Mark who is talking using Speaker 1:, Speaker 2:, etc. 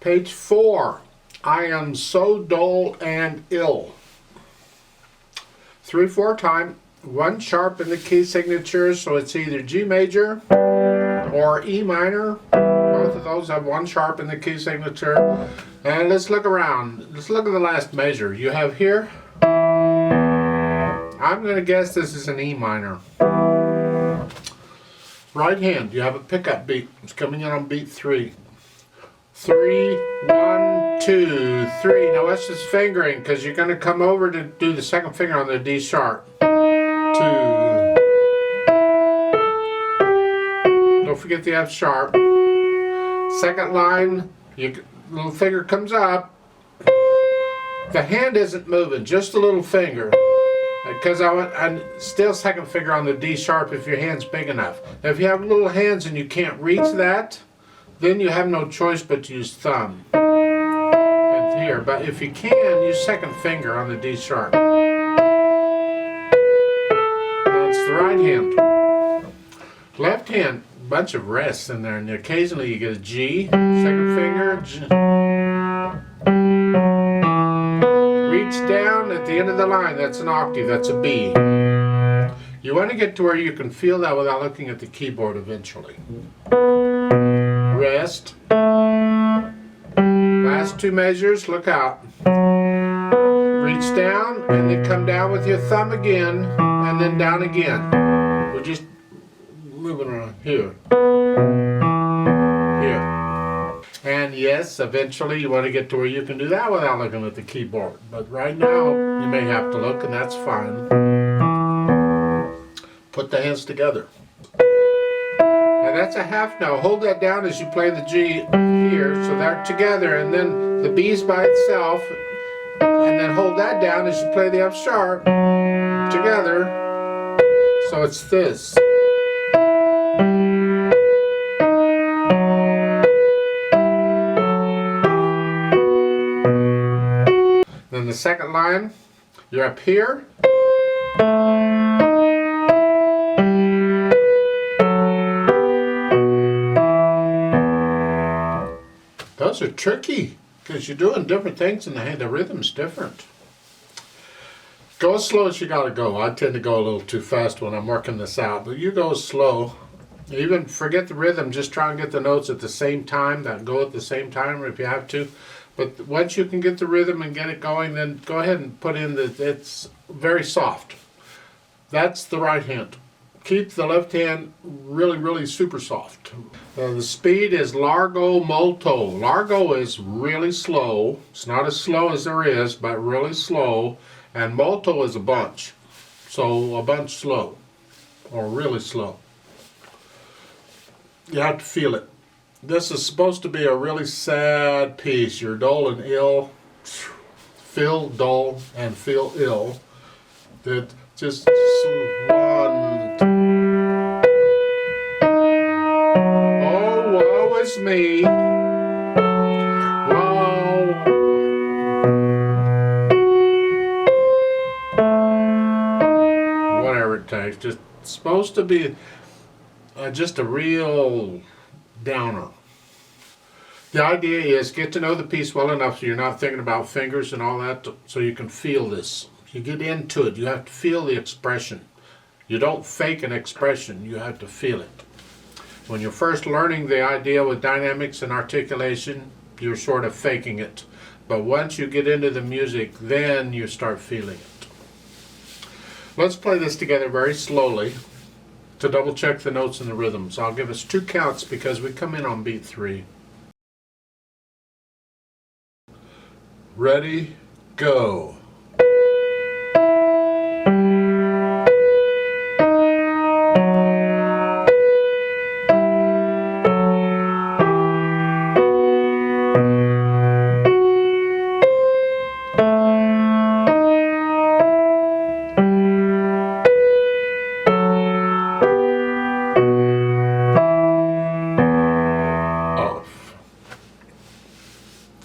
Speaker 1: Page 4. I am so dull and ill. 3/4 time, 1 sharp in the key signature, so it's either G major or E minor. Both of those have 1 sharp in the key signature. And let's look around. Let's look at the last measure. You have here, I'm going to guess this is an E minor. Right hand, you have a pickup beat. It's coming in on beat 3. 3, 1, 2, 3. Now that's just fingering, because you're going to come over to do the second finger on the D sharp. 2. Don't forget the F sharp. Second line, little finger comes up. The hand isn't moving, just the little finger. Because I'm still second finger on the D sharp if your hand's big enough. Now if you have little hands and you can't reach that, then you have no choice but to use thumb. And here, but if you can, use second finger on the D sharp. Now it's the right hand. Left hand, bunch of rests in there, and occasionally you get a G, second finger, G. Reach down at the end of the line, that's an octave, that's a B. You want to get to where you can feel that without looking at the keyboard eventually. Rest. Last 2 measures, look out. Reach down and then come down with your thumb again and then down again. We're just moving around here. Here. And yes, eventually you want to get to where you can do that without looking at the keyboard. But right now you may have to look, and that's fine. Put the hands together. Now that's a half note. Hold that down as you play the G here, so they're together, and then the B's by itself, and then hold that down as you play the F sharp together. So it's this. Then the second line, you're up here. Those are tricky because you're doing different things in the hand. The rhythm's different. Go as slow as you gotta go. I tend to go a little too fast when I'm working this out, but you go slow. Even forget the rhythm, just try and get the notes at the same time. That go at the same time if you have to. But once you can get the rhythm and get it going, then go ahead and put in it's very soft. That's the right hand. Keep the left hand really, really super soft. The speed is largo molto. Largo is really slow. It's not as slow as there is, but really slow. And molto is a bunch. So a bunch slow, or really slow. You have to feel it. This is supposed to be a really sad piece. You're dull and ill. Feel dull and feel ill. That just one. Oh, woe is me. Whoa. Whatever it takes. Just supposed to be just a real downer. The idea is get to know the piece well enough so you're not thinking about fingers and all that, so you can feel this. You get into it. You have to feel the expression. You don't fake an expression. You have to feel it. When you're first learning the idea with dynamics and articulation, you're sort of faking it. But once you get into the music, then you start feeling it. Let's play this together very slowly to double check the notes and the rhythms. I'll give us 2 counts because we come in on beat 3. Ready, go.